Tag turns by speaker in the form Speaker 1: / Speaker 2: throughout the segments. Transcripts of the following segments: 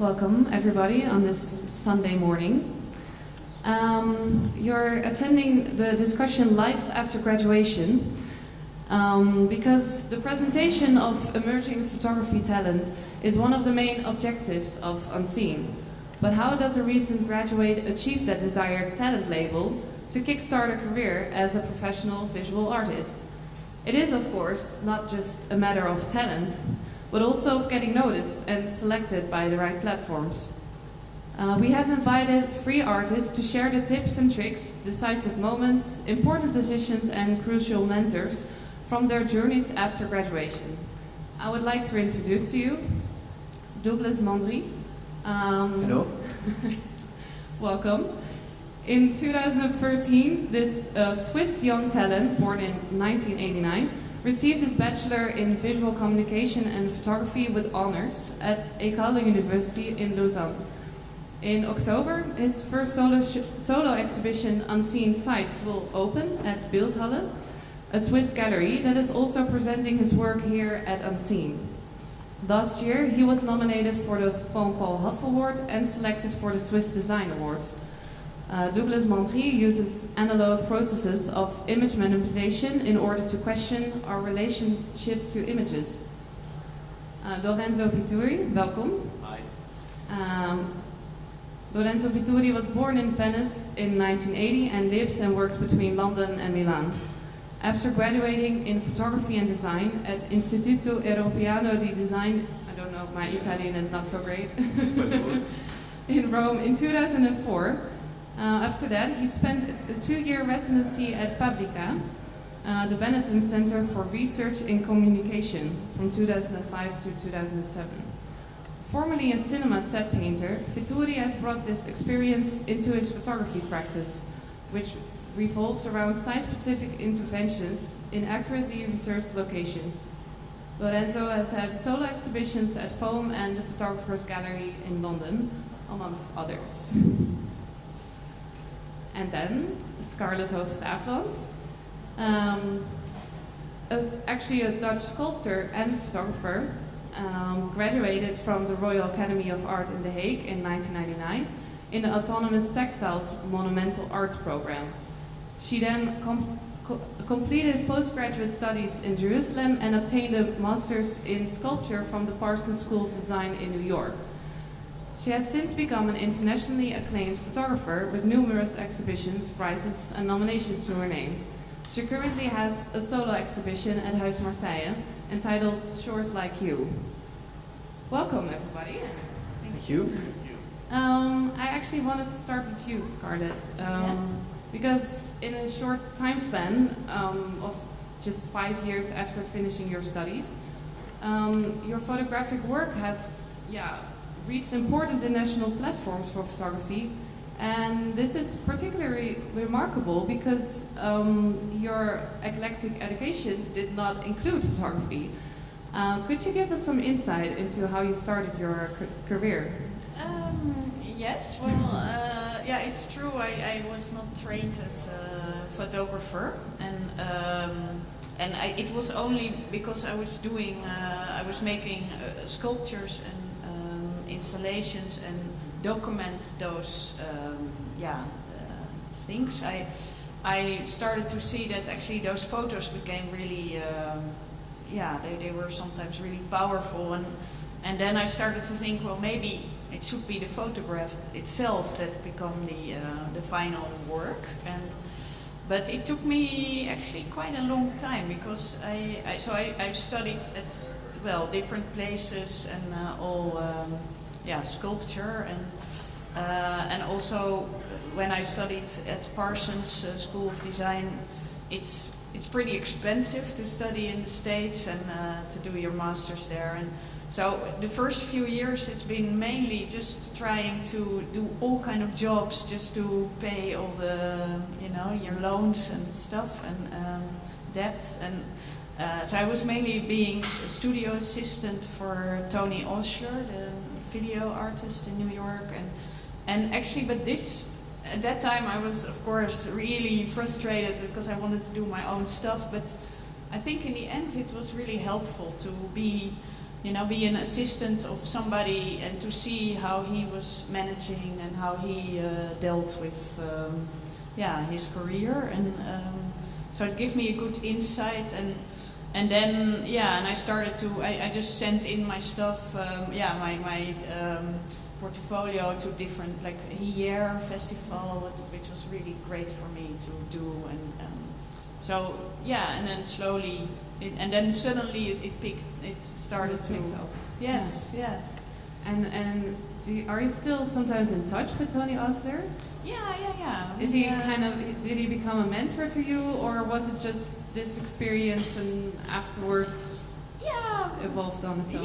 Speaker 1: Welcome, everybody, on this Sunday morning. You're attending the discussion Life After Graduation because the presentation of emerging photography talent is one of the main objectives of Unseen. But how does a recent graduate achieve that desired talent label to kickstart a career as a professional visual artist? It is, of course, not just a matter of talent, but also of getting noticed and selected by the right platforms. We have invited 3 artists to share the tips and tricks, decisive moments, important decisions and crucial mentors from their journeys after graduation. I would like to introduce to you Mandry.
Speaker 2: Hello.
Speaker 1: Welcome. In 2013, this Swiss young talent, born in 1989, received his bachelor in visual communication and photography with honors at École University in Lausanne. In October, his first solo exhibition, Unseen Sights, will open at Beeldhalle, a Swiss gallery that is also presenting his work here at Unseen. Last year, he was nominated for the Van Paul Huff Award and selected for the Swiss Design Awards. Mandry uses analog processes of image manipulation in order to question our relationship to images. Lorenzo Vitturi, welcome.
Speaker 2: Hi.
Speaker 1: Lorenzo Vitturi was born in Venice in 1980 and lives and works between London and Milan. After graduating in photography and design at Istituto Europeano di Design, I don't know, my Italian is not so great, in Rome in 2004, after that, he spent a 2-year residency at Fabrica, the Benetton Center for Research in Communication, from 2005 to 2007. Formerly a cinema set painter, Vitturi has brought this experience into his photography practice, which revolves around site-specific interventions in accurately researched locations. Lorenzo has had solo exhibitions at Foam and the Photographers Gallery in London, amongst others. And then Scarlett Hooft Graafland, is actually a Dutch sculptor and photographer, graduated from the Royal Academy of Art in The Hague in 1999 in the Autonomous Textiles Monumental Arts program. She then completed postgraduate studies in Jerusalem and obtained a master's in sculpture from the Parsons School of Design in New York. She has since become an internationally acclaimed photographer with numerous exhibitions, prizes and nominations to her name. She currently has a solo exhibition at Huis Marseille entitled Shores Like You. Welcome, everybody.
Speaker 2: Thank you.
Speaker 1: I actually wanted to start with you, Scarlett, because in a short time span of just 5 years after finishing your studies, your photographic work have reached important international platforms for photography, and this is particularly remarkable because your eclectic education did not include photography. Could you give us some insight into how you started your career?
Speaker 3: Yes, well, it's true. I was not trained as a photographer, and it was only because I was making sculptures and installations and document those things. I started to see that actually those photos became really they were sometimes really powerful, and then I started to think, well, maybe it should be the photograph itself that become the final work. But it took me actually quite a long time because I studied at different places and sculpture and also when I studied at Parsons School of Design, it's pretty expensive to study in the States and to do your master's there, and so the first few years it's been mainly just trying to do all kind of jobs just to pay all the your loans and stuff and debts, and so I was mainly being a studio assistant for Tony Osher, the video artist in New York, and actually, but at that time I was of course really frustrated because I wanted to do my own stuff, but I think in the end it was really helpful to be be an assistant of somebody and to see how he was managing and how he dealt with his career, and so it gave me a good insight, and then and I started to I just sent in my stuff, my portfolio to different, like Hier festival, which was really great for me to do, and so and then slowly and then suddenly it started to
Speaker 1: picked up.
Speaker 3: Yes, yeah.
Speaker 1: And are you still sometimes in touch with Tony Osler?
Speaker 3: Yeah.
Speaker 1: Is he did he become a mentor to you, or was it just this experience and afterwards evolved on its own?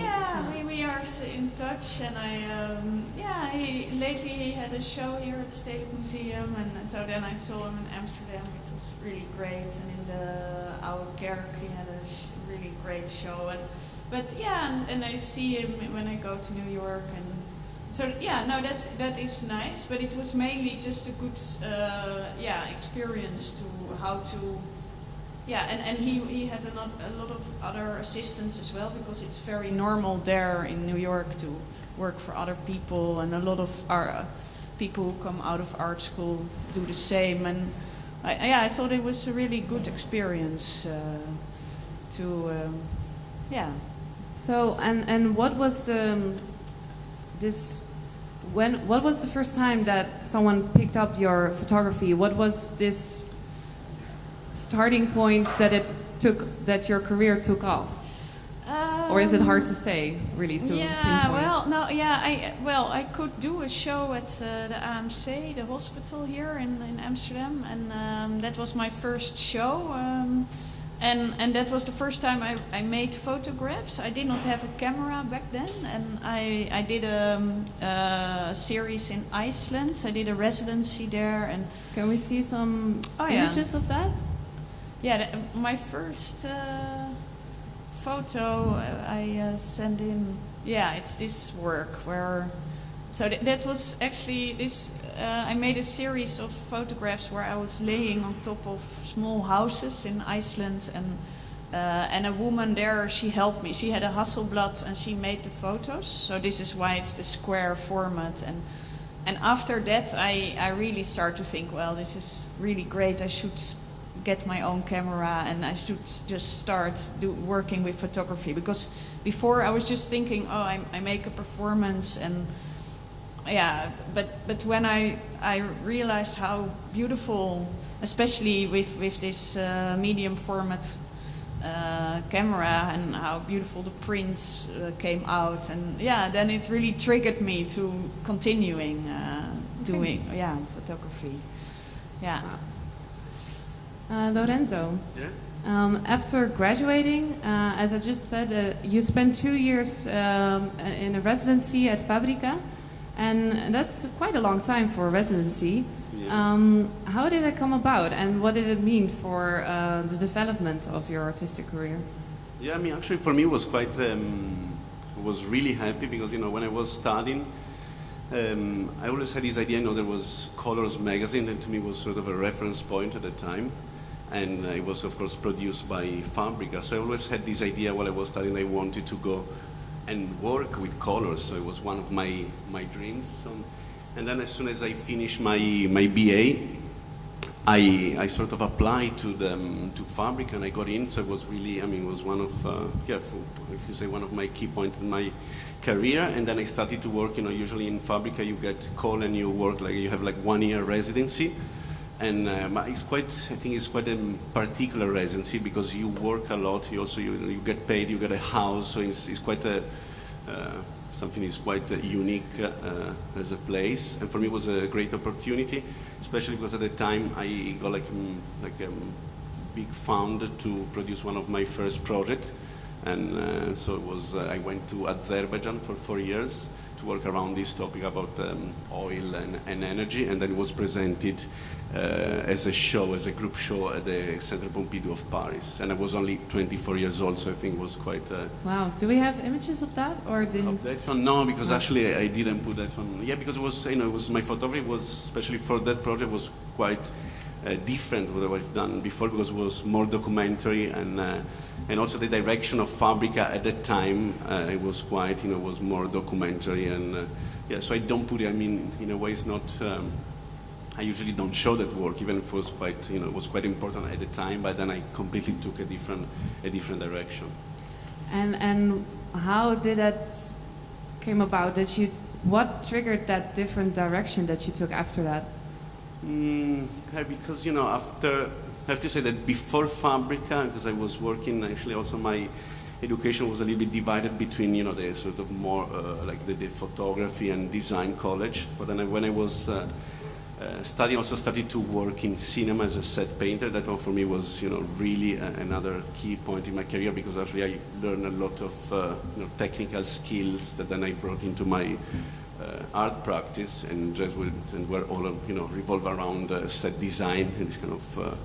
Speaker 3: We are in touch, and lately he had a show here at the Stedelijk Museum, and so then I saw him in Amsterdam, which was really great, and in the Oude Kerk he had a really great show, and I see him when I go to New York, and so that is nice, but it was mainly just a good experience to how to and he had a lot of other assistants as well, because it's very normal there in New York to work for other people, and a lot of our people who come out of art school do the same, and I thought it was a really good experience
Speaker 1: So and what was what was the first time that someone picked up your photography? What was this starting point that your career took off? Or is it hard to say, really, to pinpoint?
Speaker 3: I could do a show at the AMC, the hospital here in Amsterdam, and that was my first show. And that was the first time I made photographs. I did not have a camera back then, and I did a series in Iceland. I did a residency there, and
Speaker 1: can we see some images of that?
Speaker 3: Yeah, my first photo I sent in. Yeah, it's this work where. So that was actually this. I made a series of photographs where I was laying on top of small houses in Iceland, and a woman there, she helped me. She had a Hasselblad and she made the photos. So this is why it's the square format. And after that, I really start to think, well, this is really great. I should get my own camera, and I should just start working with photography, because before I was just thinking, I make a performance, and but when I realized how beautiful, especially with this medium format camera, and how beautiful the prints came out, and then it really triggered me to continuing doing photography. Yeah.
Speaker 1: Lorenzo.
Speaker 2: Yeah.
Speaker 1: After graduating, as I just said, you spent 2 years in a residency at Fabrica, and that's quite a long time for a residency. Yeah. How did it come about, and what did it mean for the development of your artistic career?
Speaker 2: Yeah, I mean, actually, for me, it was quite. Was really happy because when I was studying, I always had this idea. There was Colors magazine, and to me was sort of a reference point at the time. And it was, of course, produced by Fabrica. So I always had this idea while I was studying. I wanted to go and work with colors. So it was one of my dreams. And then as soon as I finished my BA, I sort of applied to Fabrica, and I got in. So it was really, it was one of, if you say, one of my key points in my career. And then I started to work. Usually in Fabrica you get called and you work you have 1 year residency. And it's quite a particular residency because you work a lot. You also you get paid. You get a house, so it's quite something is quite unique as a place. And for me, it was a great opportunity, especially because at the time I got a big fund to produce one of my first projects. And so it was. I went to Azerbaijan for 4 years to work around this topic about oil and energy, and then it was presented as a show, as a group show at the Centre Pompidou of Paris. And I was only 24 years old, so I think it was quite...
Speaker 1: Wow. Do we have images of that, or didn't...
Speaker 2: Of that one? No, because actually I didn't put that one. Yeah, because it was, my photography was, especially for that project, was quite different what I've done before, because it was more documentary, and also the direction of Fabrica at that time, it was quite, was more documentary, and yeah, so I don't put it, I mean, in a way it's not, I usually don't show that work, even if it was quite, it was quite important at the time, but then I completely took a different direction.
Speaker 1: And how did that came about? What triggered that different direction that you took after that?
Speaker 2: Because after, I have to say that before Fabrica, because I was working, actually also my education was a little bit divided between the sort of more like the photography and design college. But then when I was studying, also started to work in cinema as a set painter. That one for me was really another key point in my career, because actually I learned a lot of technical skills that then I brought into my art practice, and were all revolve around set design and this kind of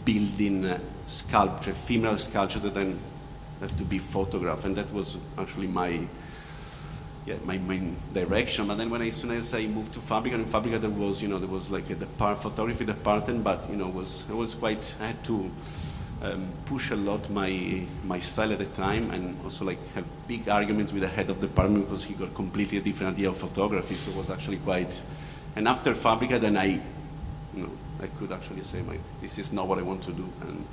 Speaker 2: building sculpture, ephemeral sculpture that then have to be photographed, and that was actually my main direction. But then as soon as I moved to Fabrica, in Fabrica there was like a photography department, but I had to push a lot my style at the time, and also like have big arguments with the head of the department, because he got completely a different idea of photography. So it was actually quite. And after Fabrica, then I could actually say, this is not what I want to do, and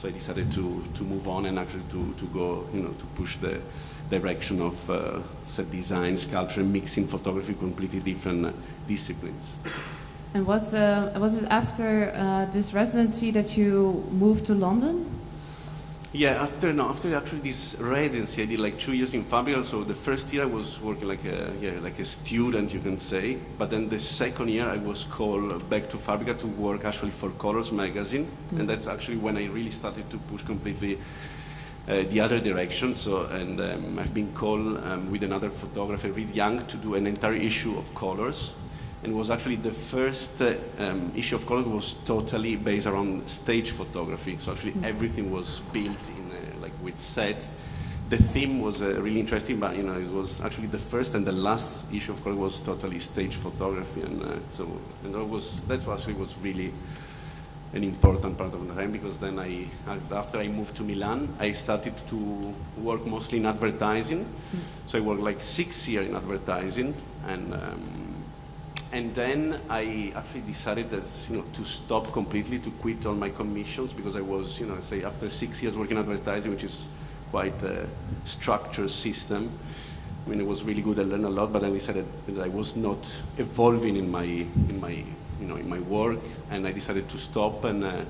Speaker 2: so I decided to move on and actually to go to push the direction of set design, sculpture, mixing photography, completely different disciplines.
Speaker 1: And was it after this residency that you moved to London?
Speaker 2: Yeah, after actually this residency, I did like 2 years in Fabrica. So the first year I was working like a student, you can say. But then the second year I was called back to Fabrica to work actually for Colors magazine, and that's actually when I really started to push completely the other direction. So I've been called with another photographer, really young, to do an entire issue of Colors. And it was actually the first issue of Color was totally based around stage photography. So actually everything was built in like with sets. The theme was really interesting, but it was actually the first and the last issue of Color was totally stage photography, and that actually was really an important part of the time, because then after I moved to Milan, I started to work mostly in advertising. So I worked like 6 years in advertising, and then I actually decided that to stop completely, to quit all my commissions, because I was say after 6 years working in advertising, which is quite a structured system. I mean, it was really good. I learned a lot, but then I decided that I was not evolving in my work, and I decided to stop, and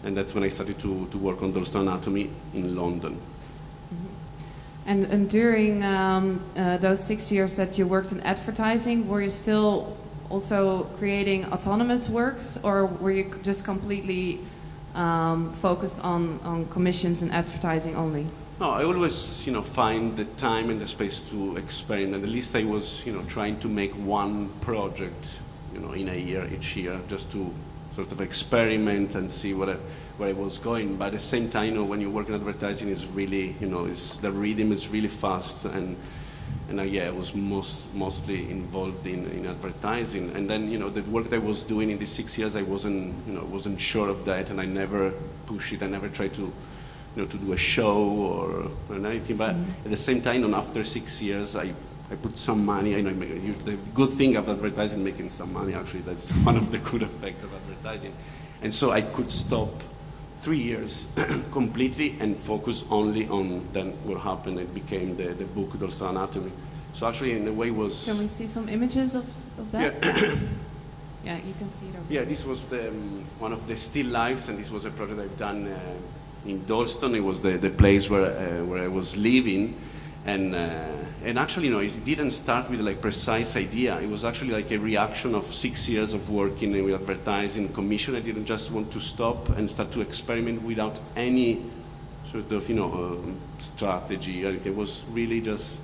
Speaker 2: that's when I started to work on doesnt Anatomy in London.
Speaker 1: And during those 6 years that you worked in advertising, were you still also creating autonomous works, or were you just completely focused on commissions and advertising only?
Speaker 2: No, I always, find the time and the space to experiment. At least I was, trying to make one project, in a year, each year, just to sort of experiment and see where I was going. But at the same time, when you work in advertising, it's really, the rhythm is really fast, and I was mostly involved in advertising. And then, the work that I was doing in these 6 years, I wasn't sure of that, and I never pushed it. I never tried to do a show or anything. But at the same time, after 6 years, I put some money. The good thing of advertising, making some money, actually, that's one of the good effects of advertising. And so I could stop 3 years completely and focus only on then what happened. It became the book doesnt Anatomy. So actually, in a way, was. Can
Speaker 1: we see some images of that?
Speaker 2: Yeah.
Speaker 1: Yeah, you can see it over
Speaker 2: Yeah, this was one of the still lifes, and this was a project I've done in Dalston. It was the place where I was living, and actually, it didn't start with like precise idea. It was actually like a reaction of 6 years of working with advertising commission. I didn't just want to stop and start to experiment without any sort of strategy. It was really just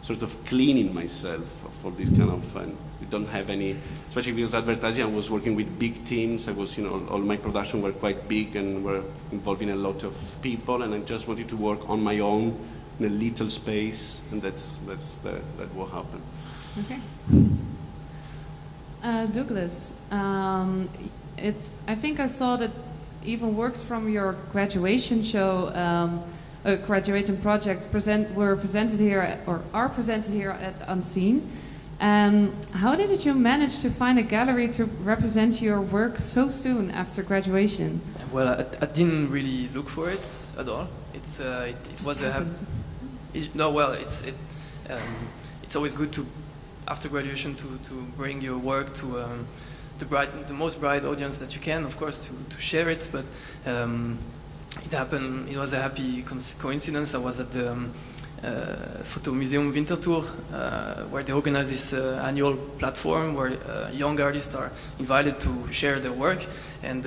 Speaker 2: sort of cleaning myself for this kind of. We don't have any, especially because advertising. I was working with big teams. I was, all my production were quite big and were involving a lot of people, and I just wanted to work on my own in a little space, and that's what happened.
Speaker 1: Okay. Douglas, I think I saw that even works from your graduation show, graduating project were presented here or are presented here at Unseen. How did you manage to find a gallery to represent your work so soon after graduation?
Speaker 4: Well, I didn't really look for it at all. It was it's always good to, after graduation, to bring your work to the most bright audience that you can, of course, to share it. But it happened. It was a happy coincidence. I was at the Photo Museum Winterthur, where they organize this annual platform where young artists are invited to share their work, and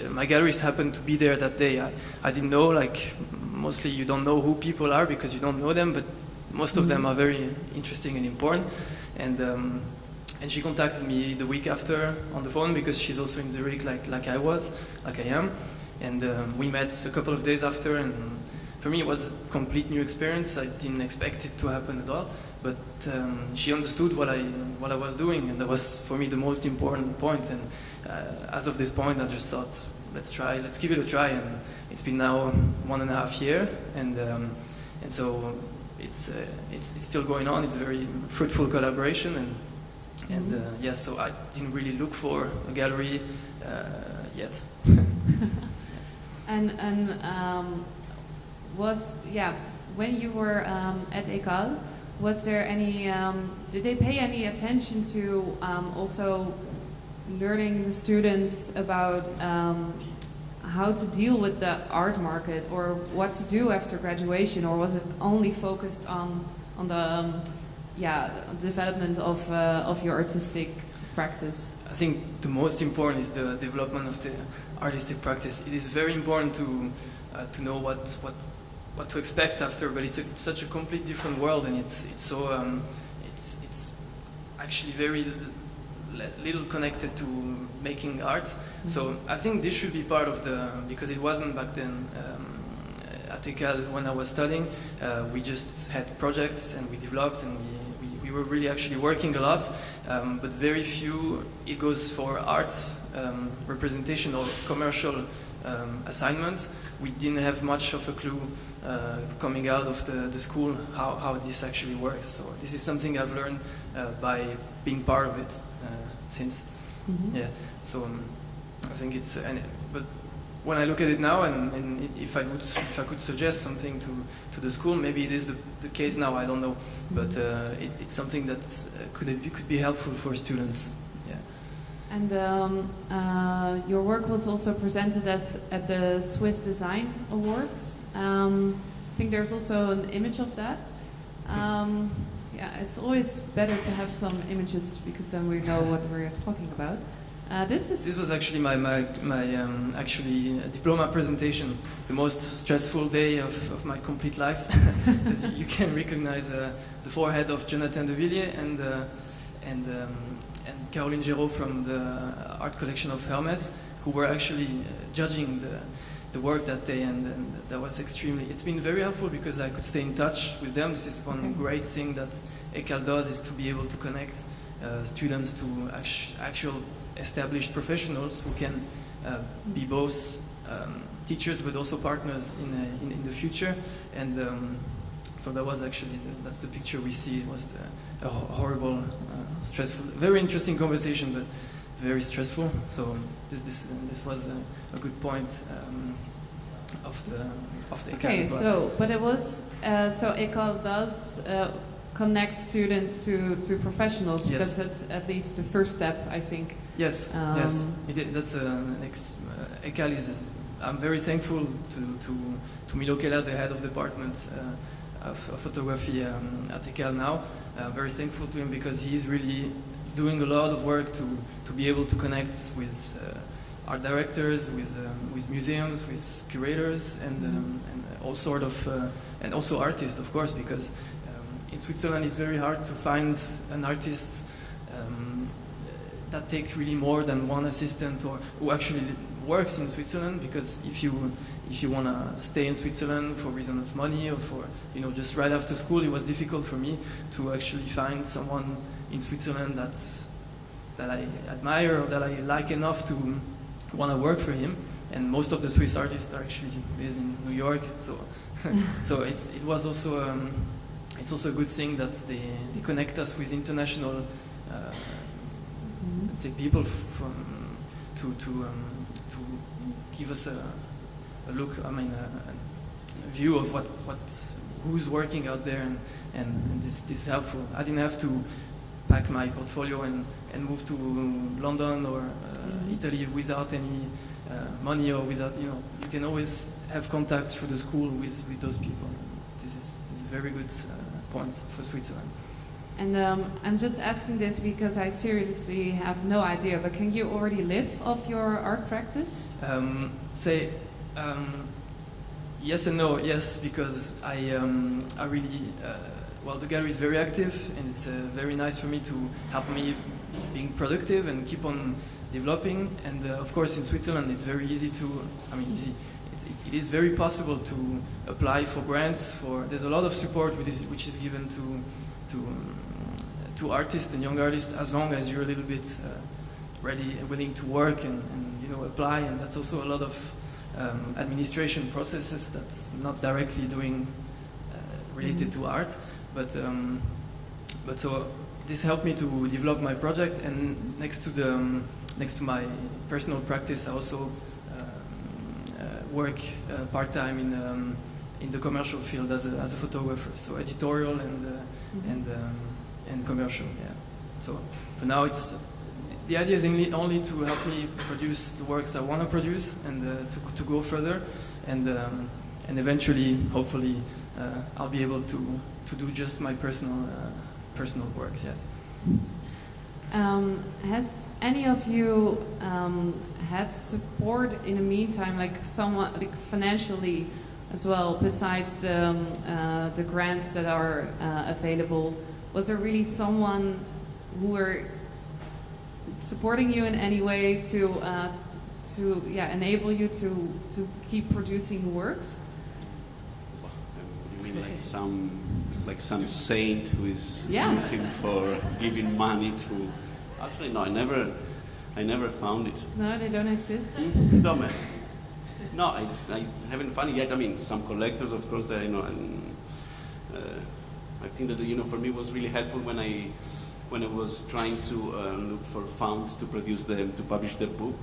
Speaker 4: my gallerist happened to be there that day. I didn't know, like, mostly you don't know who people are because you don't know them, but most of them are very interesting and important, and she contacted me the week after on the phone because she's also in Zurich like I am, and we met a couple of days after, and for me it was a complete new experience. I didn't expect it to happen at all, but she understood what I was doing, and that was for me the most important point. And as of this point, I just thought, let's give it a try, and it's been now 1.5 years, and so it's still going on. It's a very fruitful collaboration, and yes, so I didn't really look for a gallery yet. Yes.
Speaker 1: And when you were at École, was there any? Did they pay any attention to also learning the students about how to deal with the art market, or what to do after graduation, or was it only focused on the development of your artistic practice?
Speaker 4: I think the most important is the development of the artistic practice. It is very important to know what to expect after, but it's such a complete different world, and it's actually very little connected to making art. Mm-hmm. So I think this should be part of because it wasn't back then. At École, when I was studying, we just had projects and we developed, and we were really actually working a lot, but very few. It goes for art representation or commercial assignments. We didn't have much of a clue coming out of the school how this actually works. So this is something I've learned by being part of it since. Mm-hmm. Yeah. So I think it's but when I look at it now, and if I could suggest something to the school, maybe it is the case now. I don't know, but it's something that could be helpful for students. Yeah.
Speaker 1: And your work was also presented at the Swiss Design Awards. I think there's also an image of that. Yeah, it's always better to have some images because then we know what we're talking about. This was
Speaker 4: actually my actually diploma presentation, the most stressful day of my complete life, because you can recognize the forehead of Jonathan de Villiers and Caroline Géraud from the art collection of Hermès, who were actually judging the work that day, and that was it's been very helpful because I could stay in touch with them. This is one great thing that École does, is to be able to connect students to actual established professionals who can be both teachers but also partners in the future. And so that was actually that's the picture we see. It was a horrible, stressful, very interesting conversation, but very stressful. So this was a good point of the École.
Speaker 1: Okay, so but it was so École does connect students to professionals, because that's at least the first step, I think.
Speaker 4: Yes, yes, that's École is. I'm very thankful to Milo Keller, the head of the department of photography at École now. I'm very thankful to him because he's really doing a lot of work to be able to connect with art directors, with museums, with curators, and all sort of and also artists, of course, because in Switzerland it's very hard to find an artist that takes really more than one assistant, or who actually works in Switzerland. Because if you want to stay in Switzerland for reason of money, or for just right after school, it was difficult for me to actually find someone in Switzerland that I admire or that I like enough to want to work for him. And most of the Swiss artists are actually based in New York, so so it's also a good thing that they connect us with international let's say people from to give us a look, I mean a view of who's working out there, and this is helpful. I didn't have to pack my portfolio and move to London or Italy without any money, or without, you can always have contacts through the school with those people. This is a very good point for Switzerland.
Speaker 1: And I'm just asking this because I seriously have no idea, but can you already live off your art practice?
Speaker 4: Yes and no. Yes, because I really, the gallery is very active, and it's very nice for me to help me being productive and keep on developing. And of course in Switzerland it's very easy it is very possible to apply for grants. There's a lot of support which is given to artists and young artists, as long as you're a little bit ready and willing to work and apply. And that's also a lot of administration processes that's not directly doing related to art, but so this helped me to develop my project. And next to my personal practice, I also work part-time in the commercial field as a photographer, so editorial and commercial. Yeah. So for now, the idea is only to help me produce the works I want to produce, and to go further, and eventually, hopefully, I'll be able to do just my personal works. Yes.
Speaker 1: Has any of you had support in the meantime, like somewhat, like financially as well, besides the grants that are available? Was there really someone who were supporting you in any way to enable you to keep producing works?
Speaker 2: You mean like some saint who is looking for giving money to? Actually, no, I never found it.
Speaker 1: No, they don't exist.
Speaker 2: No, I haven't found it yet. I mean, some collectors, of course, that and I think that for me it was really helpful when I was trying to look for funds to publish the book,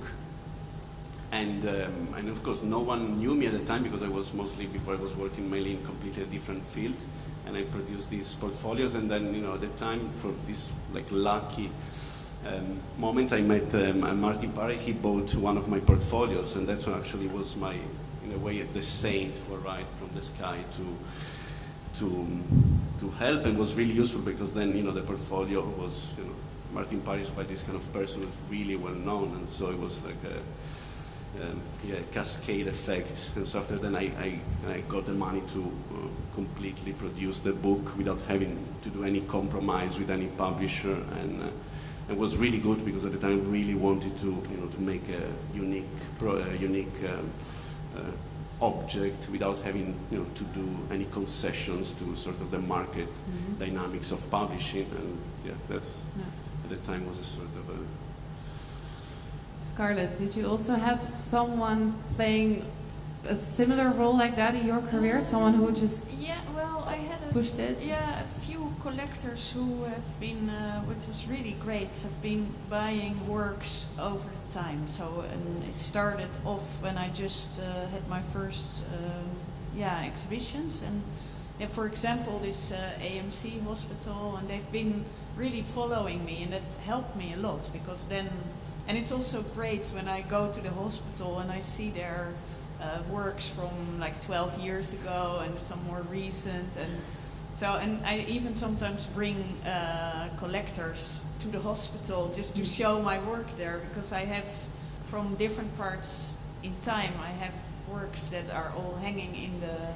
Speaker 2: and of course no one knew me at the time, because I was before I was working mainly in completely different field, and I produced these portfolios, and then at the time, for this like lucky moment, I met Martin Parry. He bought one of my portfolios, and that's what actually was my, in a way, the saint who arrived from the sky to help, and was really useful, because then the portfolio was, Martin Parry is quite this kind of person who's really well known, and so it was like a cascade effect. And so after then I got the money to completely produce the book without having to do any compromise with any publisher, and it was really good, because at the time I really wanted to make a unique object without having to do any concessions to sort of the market dynamics of publishing, and that's at the time was a sort of a.
Speaker 1: Scarlett, did you also have someone playing a similar role like that in your career? Someone who just
Speaker 3: I had
Speaker 1: pushed it?
Speaker 3: a few collectors who have been, which is really great, have been buying works over the time. So, and it started off when I just had my first exhibitions, and for example this AMC hospital, and they've been really following me, and that helped me a lot, because then, and it's also great when I go to the hospital and I see their works from like 12 years ago and some more recent, and I even sometimes bring collectors to the hospital just to show my work there, because I have, from different parts in time, I have works that are all hanging in the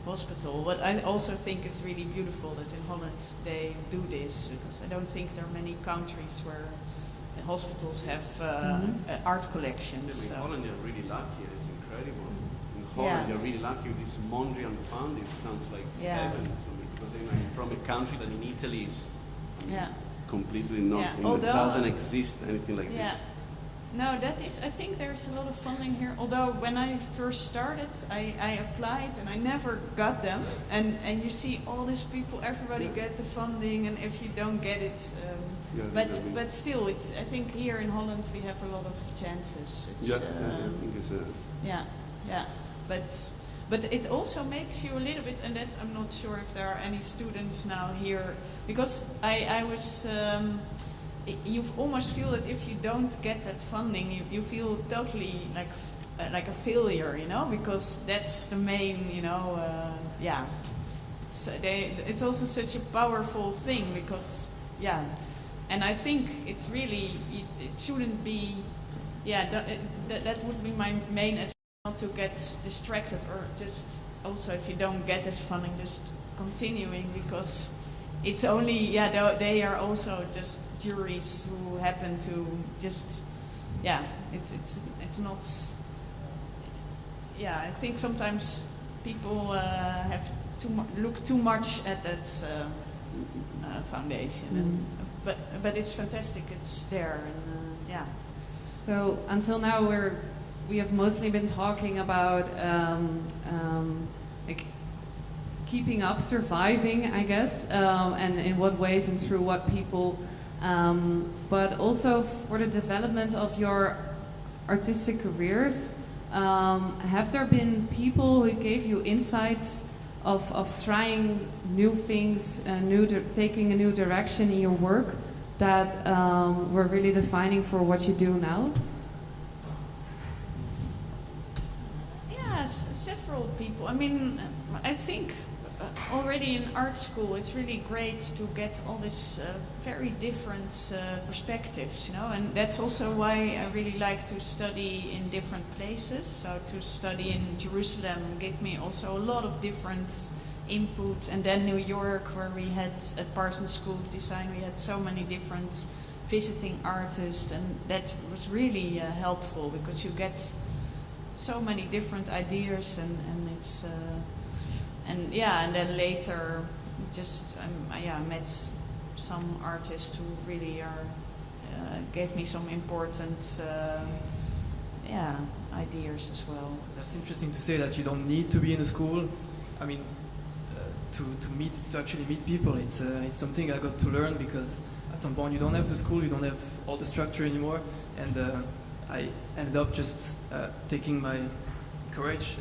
Speaker 3: hospital. But I also think it's really beautiful that in Holland they do this, because I don't think there are many countries where the hospitals have art collections.
Speaker 2: In Holland you're really lucky, it's incredible. In Holland you're really lucky with this Mandry fund. It sounds like heaven to me, because I'm from a country that in Italy is completely not.
Speaker 3: Yeah,
Speaker 2: It
Speaker 3: although-
Speaker 2: doesn't exist anything like
Speaker 3: Yeah.
Speaker 2: this.
Speaker 3: No, that is, I think there's a lot of funding here. Although when I first started, I applied and I never got them. And you see all these people, everybody
Speaker 2: Yeah.
Speaker 3: get the funding, and if you don't get it, but still, it's, I think here in Holland we have a lot of chances. It's,
Speaker 2: Yeah, I think it's
Speaker 3: yeah, but it also makes you a little bit, and that's, I'm not sure if there are any students now here, because I was, you almost feel that if you don't get that funding, you feel totally like a failure, you know, because that's the main, you know, yeah. It's also such a powerful thing because, yeah, and I think it's really, it shouldn't be, yeah, that would be my main advice, not to get distracted, or just also if you don't get this funding, just continuing, because it's only, yeah, they are also just juries who happen to just, yeah, it's not, yeah, I think sometimes people have look too much at that foundation, and, but it's fantastic, it's there, and yeah.
Speaker 1: So until now we have mostly been talking about like keeping up, surviving, I guess, and in what ways and through what people, but also for the development of your artistic careers. Have there been people who gave you insights of trying new things, taking a new direction in your work that were really defining for what you do now?
Speaker 3: Yes, several people. I mean, I think already in art school it's really great to get all these very different perspectives, you know, and that's also why I really like to study in different places. So to study in Jerusalem gave me also a lot of different input, and then New York, where we had at Parsons School of Design, we had so many different visiting artists, and that was really helpful because you get so many different ideas, and it's and yeah, and then later just I met some artists who really are gave me some important ideas as well.
Speaker 4: That's interesting to say that you don't need to be in a school. I mean, to actually meet people. It's something I got to learn because at some point you don't have the school, you don't have all the structure anymore, and I ended up just taking my courage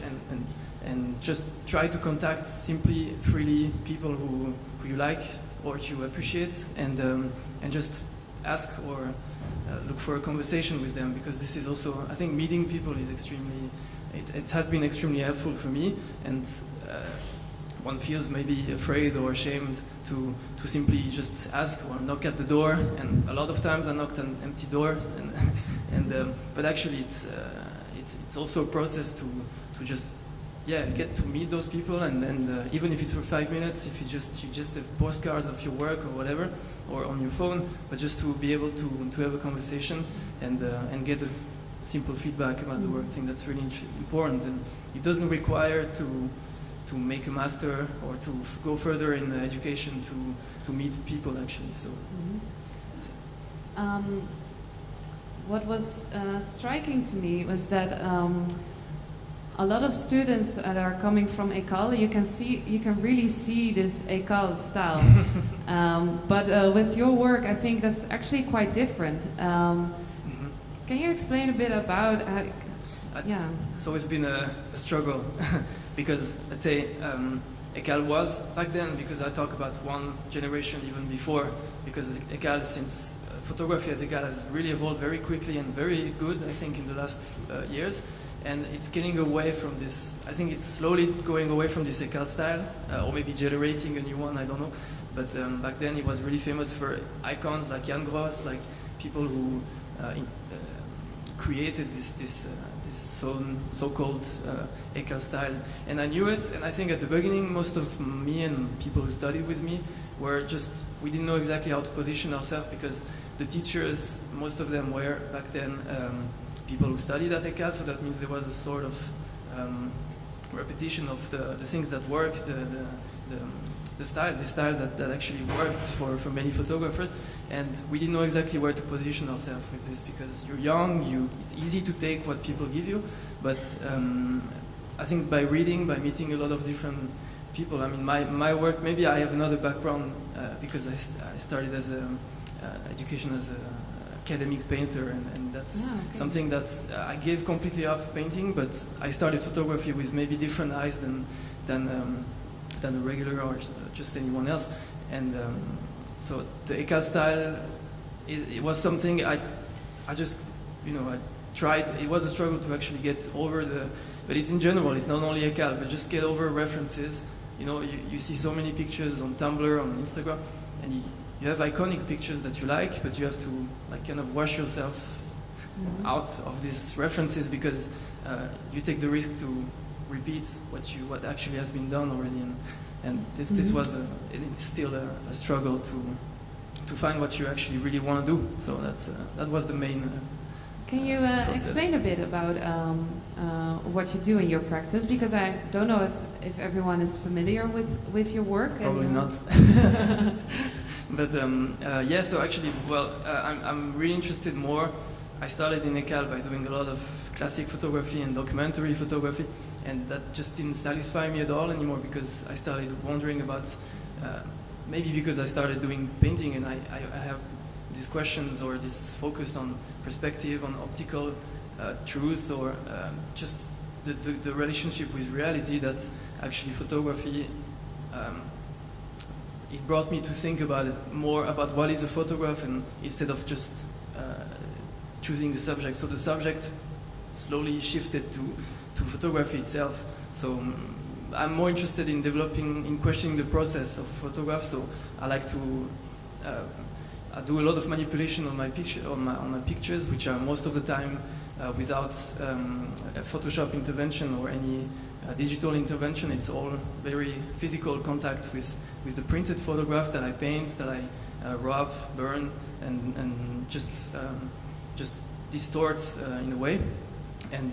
Speaker 4: and just try to contact simply, freely people who you like or you appreciate, and just ask or look for a conversation with them, because this is also, I think, meeting people is extremely, it has been extremely helpful for me, and one feels maybe afraid or ashamed to simply just ask or knock at the door, and a lot of times I knocked on empty doors, but actually it's also a process to just get to meet those people, and even if it's for 5 minutes, if you just have postcards of your work or whatever, or on your phone, but just to be able to have a conversation and get a simple feedback about the work. I think that's really important, and it doesn't require to make a master or to go further in education to meet people actually. So.
Speaker 1: What was striking to me was that a lot of students that are coming from École, you can really see this École style. But with your work, I think that's actually quite different. Can you explain a bit about how? Yeah.
Speaker 4: It's always been a struggle because, let's say, École was back then, because I talk about one generation even before, because École, since photography at École has really evolved very quickly and very good, I think, in the last years. And it's getting away from this, I think it's slowly going away from this École style, or maybe generating a new one, I don't know. But back then it was really famous for icons like Jan Gross, like people who created this so-called École style. And I knew it, and I think at the beginning most of me and people who studied with me we didn't know exactly how to position ourselves, because the teachers, most of them were back then people who studied at École, so that means there was a sort of repetition of the things that work, the the style that actually worked for many photographers, and we didn't know exactly where to position ourselves with this, because you're young, it's easy to take what people give you, but I think by reading, by meeting a lot of different people, I mean, my work, maybe I have another background because I started as education as an academic painter, and that's something that I gave completely up painting, but I started photography with maybe different eyes than a regular or just anyone else, and so the Ecal style, it was something I just, I tried. It was a struggle to actually get over but it's in general, it's not only Ecal, but just get over references. You see so many pictures on Tumblr, on Instagram, and you have iconic pictures that you like, but you have to kind of wash yourself out of these references, because you take the risk to repeat what actually has been done already, and this was it's still a struggle to find what you actually really want to do. So that was the main.
Speaker 1: Can you explain a bit about what you do in your practice? Because I don't know if everyone is familiar with your work.
Speaker 4: Probably not. But so actually, I'm really interested more. I started in Ecal by doing a lot of classic photography and documentary photography, and that just didn't satisfy me at all anymore, because I started wondering about, maybe because I started doing painting, and I have these questions or this focus on perspective, on optical truth, or just the relationship with reality, that actually photography, it brought me to think about it more, about what is a photograph, and instead of just choosing the subject. So the subject slowly shifted to photography itself. So I'm more interested in questioning the process of a photograph. So I like to I do a lot of manipulation on my pictures, which are most of the time without a Photoshop intervention or any digital intervention. It's all very physical contact with the printed photograph that I paint, that I rub, burn, and just distort in a way. And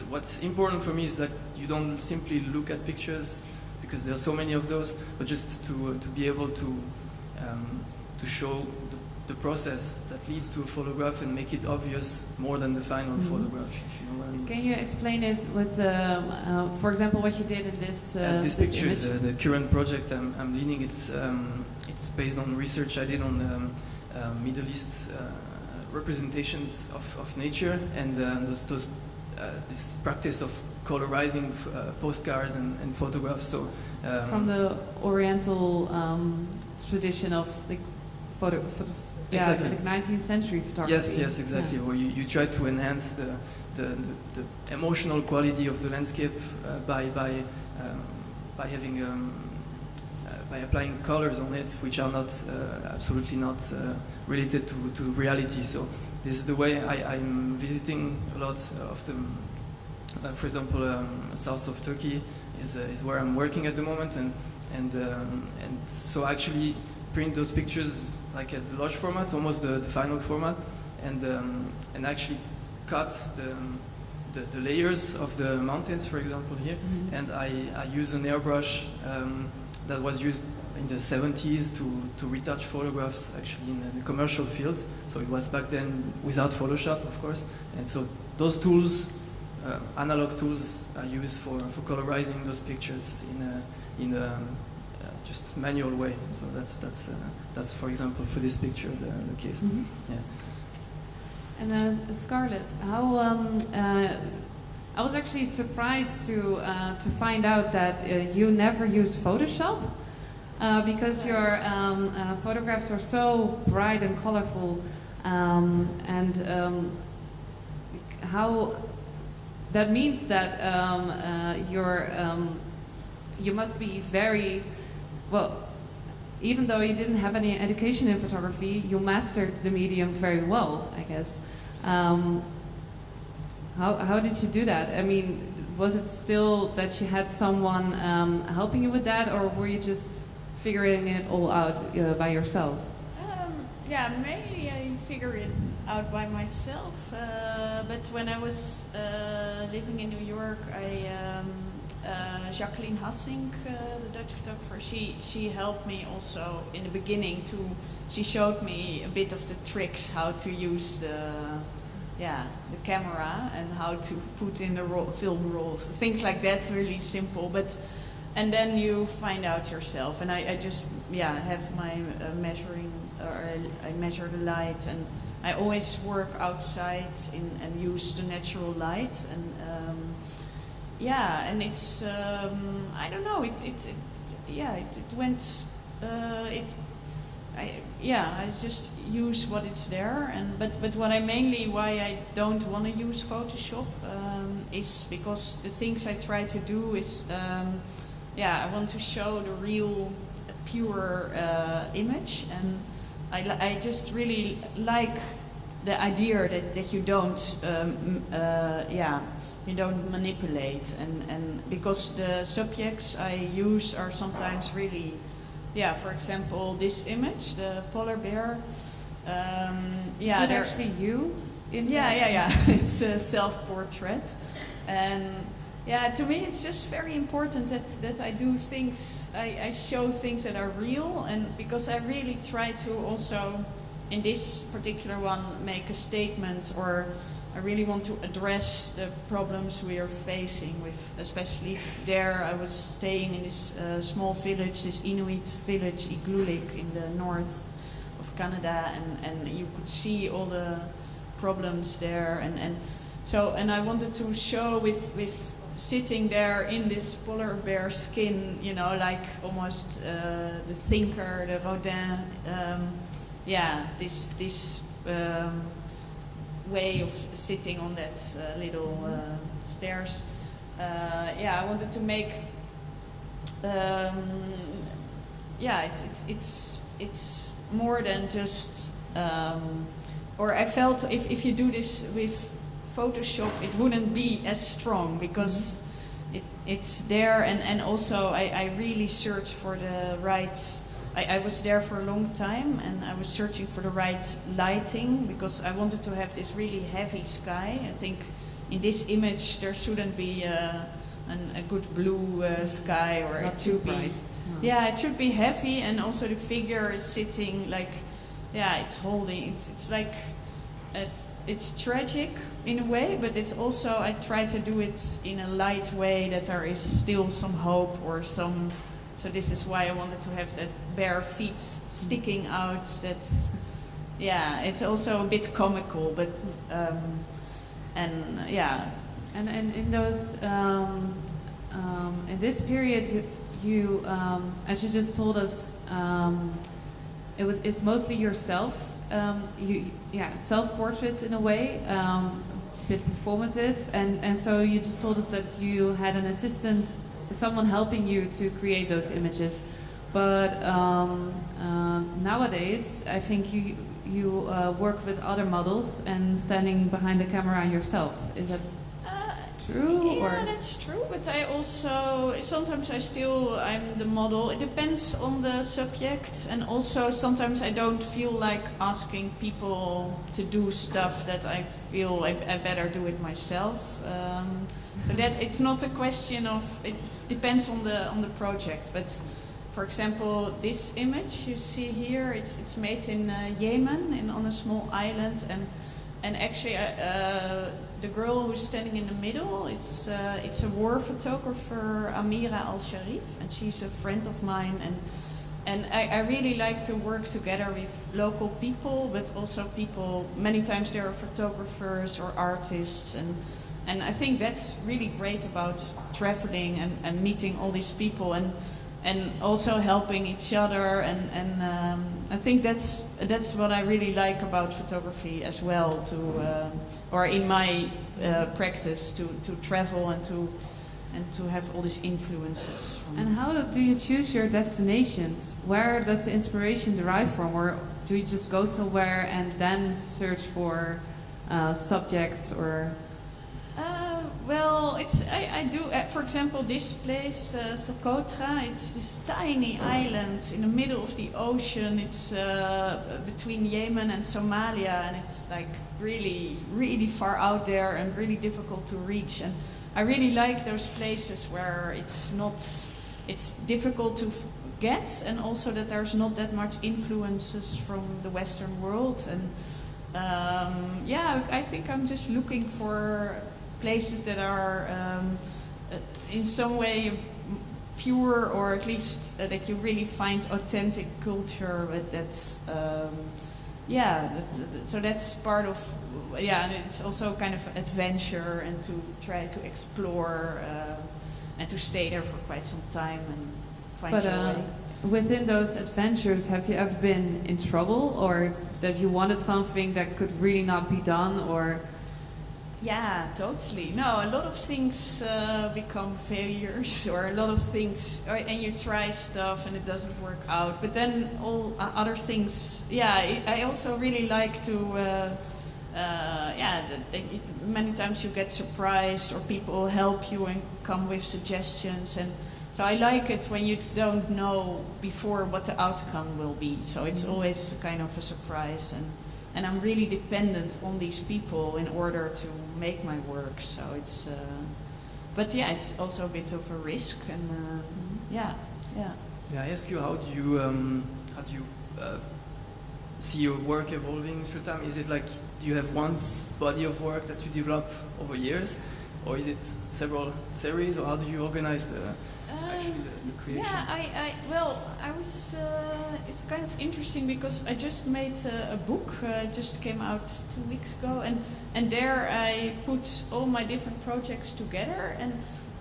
Speaker 4: what's important for me is that you don't simply look at pictures, because there are so many of those, but just to be able to show the process that leads to a photograph and make it obvious more than the final photograph, if you know what I mean.
Speaker 1: Can you explain it with, for example, what you did in this
Speaker 4: picture
Speaker 1: image?
Speaker 4: is the current project I'm leading. It's based on research I did on Middle East representations of nature, and this practice of colorizing postcards and photographs. So
Speaker 1: from the Oriental tradition of the
Speaker 4: exactly.
Speaker 1: like 19th century photography.
Speaker 4: Yes, exactly. Where you try to enhance the emotional quality of the landscape by having by applying colors on it, which are not absolutely not related to reality. So this is the way I'm visiting a lot of them. For example, south of Turkey is where I'm working at the moment, and so I actually print those pictures like at the large format, almost the final format, and actually cut the layers of the mountains, for example, here, and I use an airbrush that was used in the 70s to retouch photographs, actually in the commercial field. So it was back then without Photoshop, of course, and so those tools, analog tools, are used for colorizing those pictures in a just manual way. So that's for example for this picture the case. Yeah.
Speaker 1: And Scarlett, how I was actually surprised to find out that you never use Photoshop, because your photographs are so bright and colorful, and how that means that you must be very well. Even though you didn't have any education in photography, you mastered the medium very well, I guess. How did you do that? I mean, was it still that you had someone helping you with that, or were you just figuring it all out by yourself?
Speaker 3: Yeah, mainly I figured it out by myself. But when I was living in New York, Jacqueline Hassink, the Dutch photographer, she helped me also in the beginning she showed me a bit of the tricks, how to use the camera and how to put in the film rolls, things like that, really simple, and then you find out yourself, and I just have my measuring, or I measure the light, and I always work outside and use the natural light, and and it's I don't know, it went I just use what it's there, but why I don't want to use Photoshop is because the things I try to do is I want to show the real pure image, and I just really like the idea that you don't you don't manipulate, and because the subjects I use are sometimes really, for example, this image, the polar bear.
Speaker 1: Is it actually you?
Speaker 3: It's a self-portrait, and to me it's just very important that I do things, I show things that are real, and because I really try to also, in this particular one, make a statement, or I really want to address the problems we are facing with, especially there I was staying in this small village, this Inuit village, Igloolik, in the north of Canada, and you could see all the problems there, and I wanted to show with sitting there in this polar bear skin, like almost the thinker, the Rodin, this way of sitting on that little stairs. I wanted to make. It's more than just. Or I felt if you do this with Photoshop, it wouldn't be as strong, because it's there, and also I really searched for the right. I was there for a long time, and I was searching for the right lighting, because I wanted to have this really heavy sky. I think in this image there shouldn't be a good blue sky, or
Speaker 1: not
Speaker 3: it should
Speaker 1: too
Speaker 3: be
Speaker 1: bright.
Speaker 3: it should be heavy, and also the figure is sitting like it's holding. It's like it's tragic in a way, but it's also, I try to do it in a light way, that there is still some hope or some. So this is why I wanted to have that bare feet sticking out. That's, it's also a bit comical, but And
Speaker 1: in those in this period, you as you just told us, it's mostly yourself. Self-portraits in a way, a bit performative, and so you just told us that you had an assistant, someone helping you to create those images. But nowadays, I think you work with other models and standing behind the camera yourself. Is that true?
Speaker 3: Yeah, that's true. But I also sometimes I'm the model. It depends on the subject, and also sometimes I don't feel like asking people to do stuff that I feel I better do it myself. So that it's not a question of, it depends on the project. But for example, this image you see here, it's made in Yemen, on a small island, and actually the girl who's standing in the middle, it's a war photographer, Amira Al-Sharif, and she's a friend of mine, and I really like to work together with local people, but also people, many times there are photographers or artists, and I think that's really great about traveling and meeting all these people, and also helping each other, and I think that's what I really like about photography as well, or in my practice, to travel and to have all these influences.
Speaker 1: And how do you choose your destinations? Where does the inspiration derive from, or do you just go somewhere and then search for subjects, or?
Speaker 3: Well, I do. For example, this place, Socotra. It's this tiny island in the middle of the ocean. It's between Yemen and Somalia, and it's like really, really far out there and really difficult to reach. I really like those places where it's difficult to get, and also that there's not that much influences from the Western world. And I think I'm just looking for places that are in some way pure, or at least that you really find authentic culture. But that's so that's part of and it's also kind of adventure, and to try to explore and to stay there for quite some time and find your way.
Speaker 1: Within those adventures, have you ever been in trouble, or that you wanted something that could really not be done, or?
Speaker 3: Yeah, totally. No, a lot of things become failures, or a lot of things, and you try stuff and it doesn't work out. But then all other things, I also really like to, many times you get surprised, or people help you and come with suggestions. And so I like it when you don't know before what the outcome will be. So it's always kind of a surprise. And I'm really dependent on these people in order to make my work. So it's, it's also a bit of a risk. And
Speaker 4: May I ask you, how do you see your work evolving through time? Is it like, do you have one body of work that you develop over years, or is it several series, or how do you organize the creation?
Speaker 3: I was. It's kind of interesting because I just made a book. It just came out 2 weeks ago, and there I put all my different projects together. And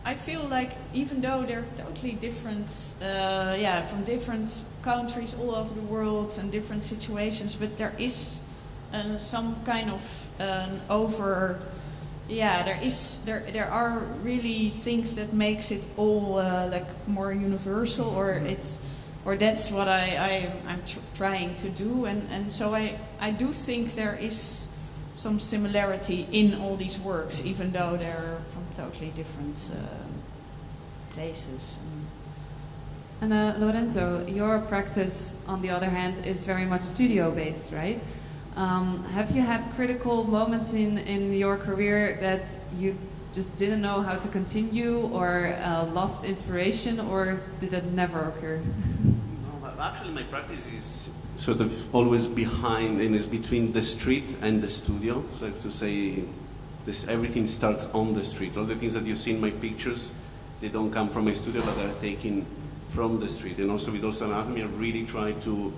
Speaker 3: I feel like even though they're totally different, from different countries all over the world and different situations, but there is some kind of there are really things that makes it all more universal, or that's what I'm trying to do, and so I do think there is some similarity in all these works, even though they're from totally different places.
Speaker 1: And Lorenzo, your practice, on the other hand, is very much studio-based, right? Have you had critical moments in your career that you just didn't know how to continue, or lost inspiration, or did that never occur?
Speaker 2: No, actually my practice is sort of always behind, and is between the street and the studio. So I have to say, everything starts on the street. All the things that you see in my pictures, they don't come from my studio, but they're taken from the street. And also with Doesnt Anatomy, I really try to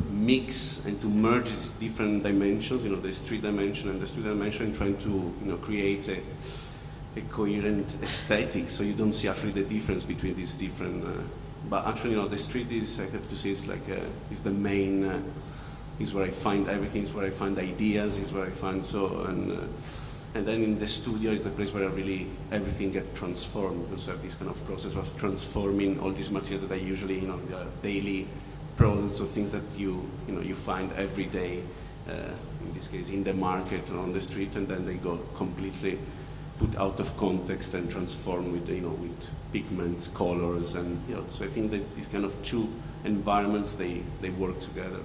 Speaker 2: mix and to merge these different dimensions, the street dimension and the studio dimension, and trying to create a coherent aesthetic, so you don't see actually the difference between these different. But actually, the street is, I have to say, is the main. Is where I find everything. Is where I find ideas. Is where I find and then in the studio is the place where everything gets transformed. So I have this kind of process of transforming all these materials that I usually, daily products or things that you find every day, in this case in the market or on the street, and then they go completely put out of context and transformed with with pigments, colors, and so I think that these kind of two environments they work together.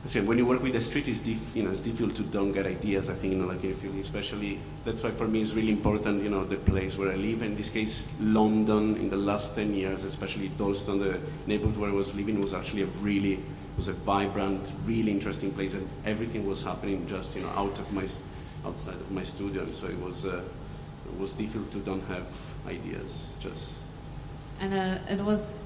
Speaker 2: So when you work with the street, it's difficult to don't get ideas. I think like if you especially, that's why for me it's really important the place where I live. In this case, London in the last 10 years, especially Dalston, the neighborhood where I was living, was actually a vibrant, really interesting place, and everything was happening just outside of my studio. And so it was difficult to don't have ideas.
Speaker 1: And that was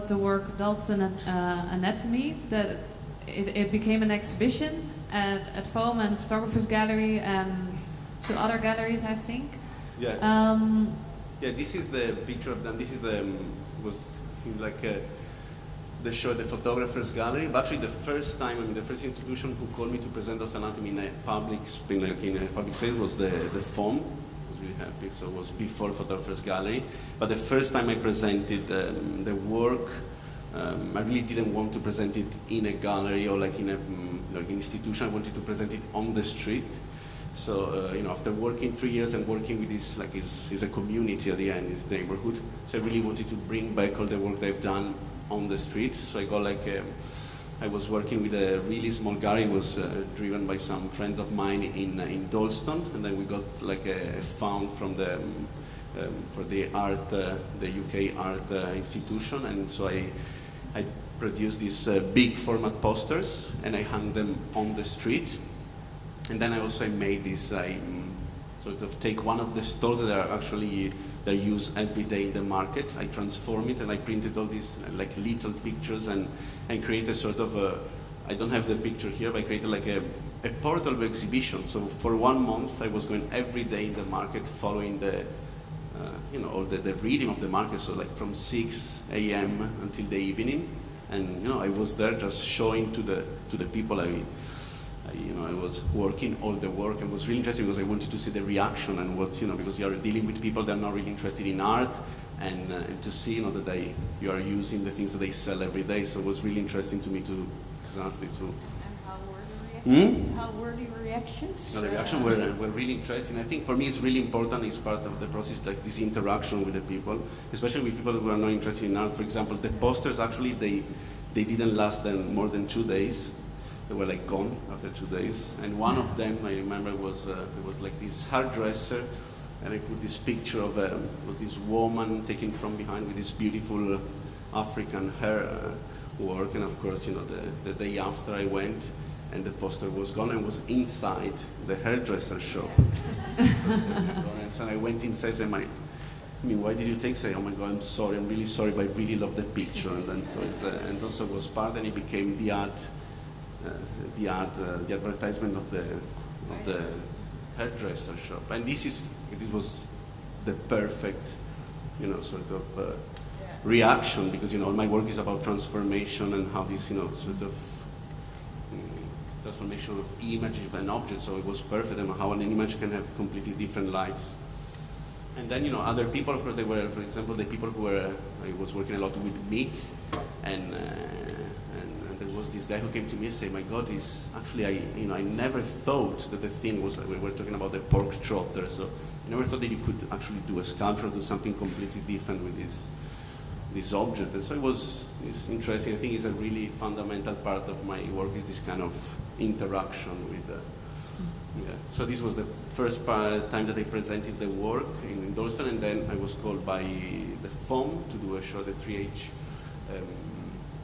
Speaker 1: the work Doesnt Anatomy that. It became an exhibition at Foam and Photographers Gallery and 2 other galleries, I think.
Speaker 2: Yeah. This is the picture of them. This is the show at the Photographers Gallery. But actually, the first institution who called me to present Doesnt Anatomy in a public space was the Foam. I was really happy. So it was before Photographers Gallery. But the first time I presented the work. I really didn't want to present it in a gallery or in an institution. I wanted to present it on the street. So after working 3 years and working with this, is a community at the end, this neighborhood. So I really wanted to bring back all the work they've done on the street. So I got I was working with a really small car. It was driven by some friends of mine in Dalston, and then we got like a fund from the for the art, the UK art institution, and so I produced these big format posters, and I hung them on the street. And then I also made this. I sort of take one of the stores that are actually they're used every day in the market. I transform it, and I printed all these like little pictures and create a sort of a. I don't have the picture here, but I created like a portable exhibition. So for 1 month, I was going every day in the market, following the. All the reading of the market, so like from 6 a.m. until the evening, and I was there just showing to the people I was working all the work, and it was really interesting because I wanted to see the reaction and what's because you are dealing with people that are not really interested in art, and to see that you are using the things that they sell every day. So it was really interesting to me to.
Speaker 3: How were the reactions?
Speaker 2: No, the reactions were really interesting. I think for me it's really important. It's part of the process, like this interaction with the people, especially with people who are not interested in art. For example, the posters actually they didn't last more than 2 days. They were like gone after 2 days. And one of them I remember was it was like this hairdresser, and I put this picture of was this woman taken from behind with this beautiful African hair work. And of course, the day after I went. And the poster was gone and was inside the hairdresser shop. And I went inside and why did you take? Say, oh my God, I'm sorry, I'm really sorry, but I really love the picture. And then and also was part, and it became the advertisement of the hairdresser shop. And it was the perfect, sort of reaction, because all my work is about transformation and how this, sort of. Transformation of image of an object, so it was perfect, and how an image can have completely different lives. And then other people, of course, they were, for example, the people who I was working a lot with meat, and there was this guy who came to me and said, "My God, I never thought that the thing was we were talking about the pork trotter, so I never thought that you could actually do a sculpture, do something completely different with this object." And so it's interesting. I think it's a really fundamental part of my work is this kind of interaction with So this was the first time that I presented the work in Dalston, and then I was called by the FOM to do a show, the 3H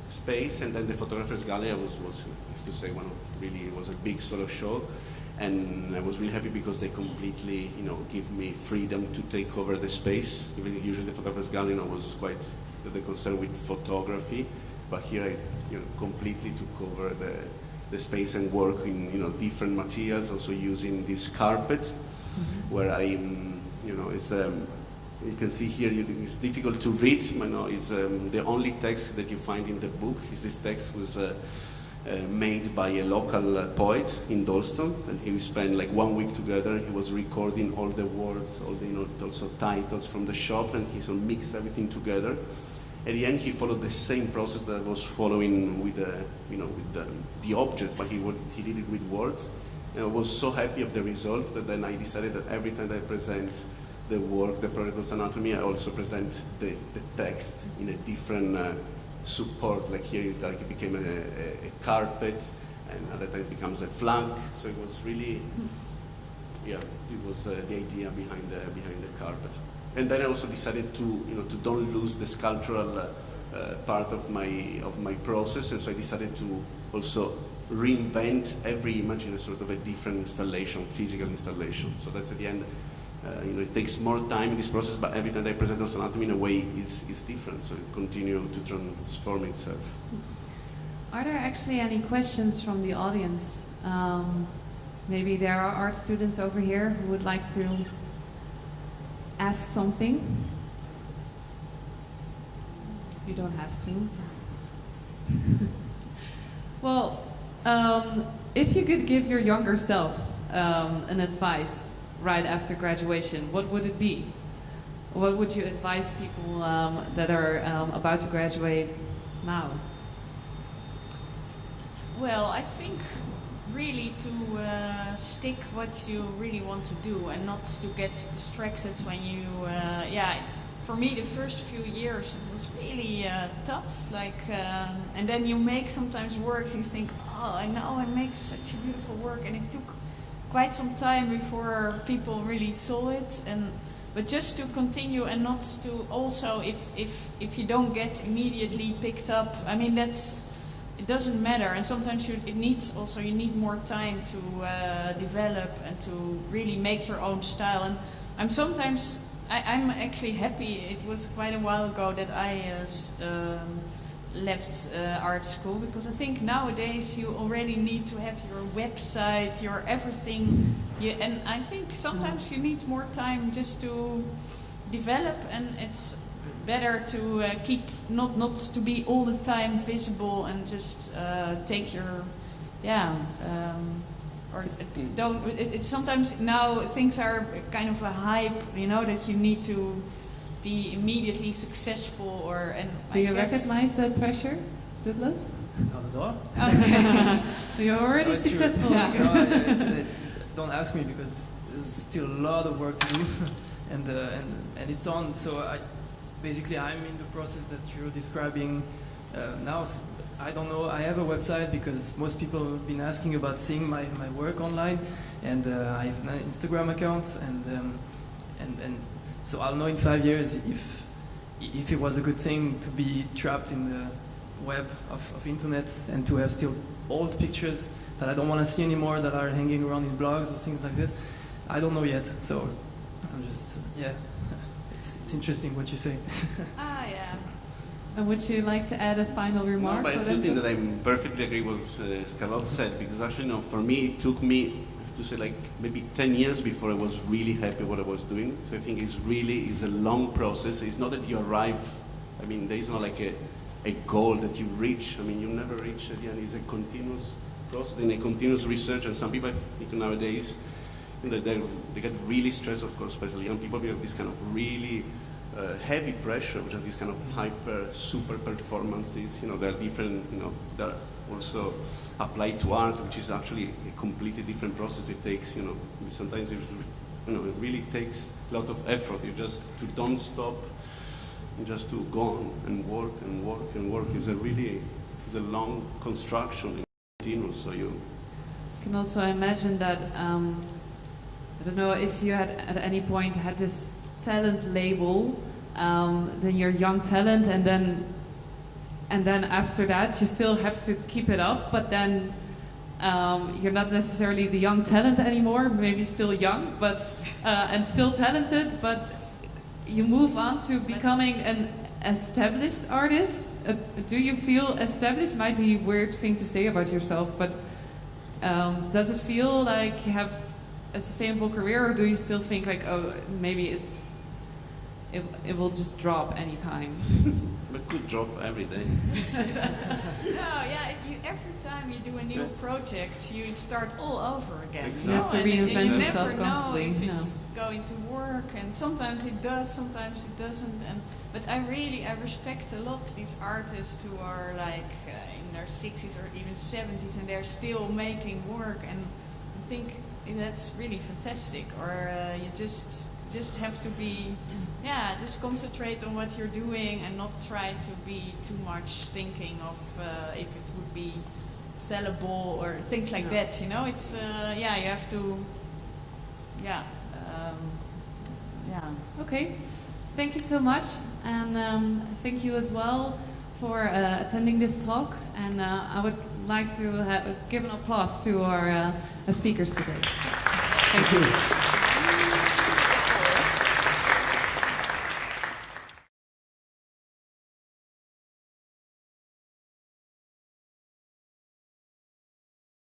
Speaker 2: space, and then the Photographers Gallery was I have to say, it was a big solo show, and I was really happy because they completely, give me freedom to take over the space. Usually the Photographers Gallery, was quite the concern with photography, but here I, completely took over the space and work in, different materials, also using this carpet, where I, it's, you can see here, it's difficult to read, it's the only text that you find in the book is this text was made by a local poet in Dalston, and he spent like 1 week together. He was recording all the words, all the, also titles from the shop, and he sort of mixed everything together. At the end, he followed the same process that I was following with the object, but he did it with words. And I was so happy of the result that then I decided that every time I present the work, the product of anatomy, I also present the text in a different support. Like here, it became a carpet, and other time it becomes a flag. So it was really, it was the idea behind the carpet. And then I also decided to don't lose the sculptural part of my process, and so I decided to also reinvent every image in a sort of a different installation, physical installation. So that's at the end. It takes more time in this process, but every time I present also anatomy in a way is different, so it continues to transform itself.
Speaker 1: Are there actually any questions from the audience? Maybe there are art students over here who would like to ask something. You don't have to. Well, if you could give your younger self an advice right after graduation, what would it be? What would you advise people that are about to graduate now?
Speaker 3: Well, I think really to stick what you really want to do and not to get distracted when you, for me, the first few years it was really tough. Like, and then you make sometimes works and you think, oh, I know I make such a beautiful work, and it took quite some time before people really saw it. But just to continue and not to also, if you don't get immediately picked up, I mean it doesn't matter. And sometimes you need more time to develop and to really make your own style. And I'm actually happy. It was quite a while ago that I left art school, because I think nowadays you already need to have your website, your everything. And I think sometimes you need more time just to develop, and it's better to keep not to be all the time visible and just take your or don't. It's sometimes now things are kind of a hype, you know, that you need to be immediately successful.
Speaker 1: Do you recognize that pressure, Douglas?
Speaker 4: Not at all.
Speaker 1: Okay. So you're already successful.
Speaker 4: Don't ask me, because there's still a lot of work to do, and it's on. So I'm in the process that you're describing now. So I don't know. I have a website because most people have been asking about seeing my work online, and I have an Instagram account, and so I'll know in 5 years if it was a good thing to be trapped in the web of internet and to have still old pictures that I don't want to see anymore, that are hanging around in blogs or things like this. I don't know yet, so I'm just it's interesting what you say.
Speaker 3: Yeah.
Speaker 1: And would you like to add a final remark?
Speaker 2: No, but I do think that I perfectly agree with what Scarlett said, because actually, no, for me, it took me to say like maybe 10 years before I was really happy what I was doing. So I think it's a long process. It's not that you arrive, I mean, there is not like a goal that you reach. I mean, you never reach at the end. It's a continuous process and a continuous research. And some people, I think nowadays, you know, they get really stressed, of course, especially young people, because this kind of really heavy pressure, which is this kind of super performances. You know, there are different, you know, that also apply to art, which is actually a completely different process. It takes, you know, sometimes it's, you know, it really takes a lot of effort. You just to don't stop, just to go on and work and work and work. It's a long construction, continuous. So you
Speaker 1: can also imagine that. I don't know if you had at any point had this talent label, then you're young talent, and then after that you still have to keep it up, but then you're not necessarily the young talent anymore, maybe still young, but and still talented, but you move on to becoming an established artist. Do you feel established? Might be a weird thing to say about yourself, but does it feel like you have a sustainable career, or do you still think like, oh, maybe it will just drop anytime?
Speaker 2: It could drop every day.
Speaker 3: Every time you do a new project, you start all over again.
Speaker 2: Exactly.
Speaker 1: You have to reinvent yourself constantly.
Speaker 3: You never know if it's going to work, and sometimes it does, sometimes it doesn't. But I respect a lot these artists who are like in their 60s or even 70s, and they're still making work, and I think that's really fantastic. Or you just have to be, just concentrate on what you're doing and not try to be too much thinking of if it would be sellable or things like that. You know, it's you have to,
Speaker 1: Okay, thank you so much, and thank you as well for attending this talk. And I would like to give an applause to our speakers today. Thank you.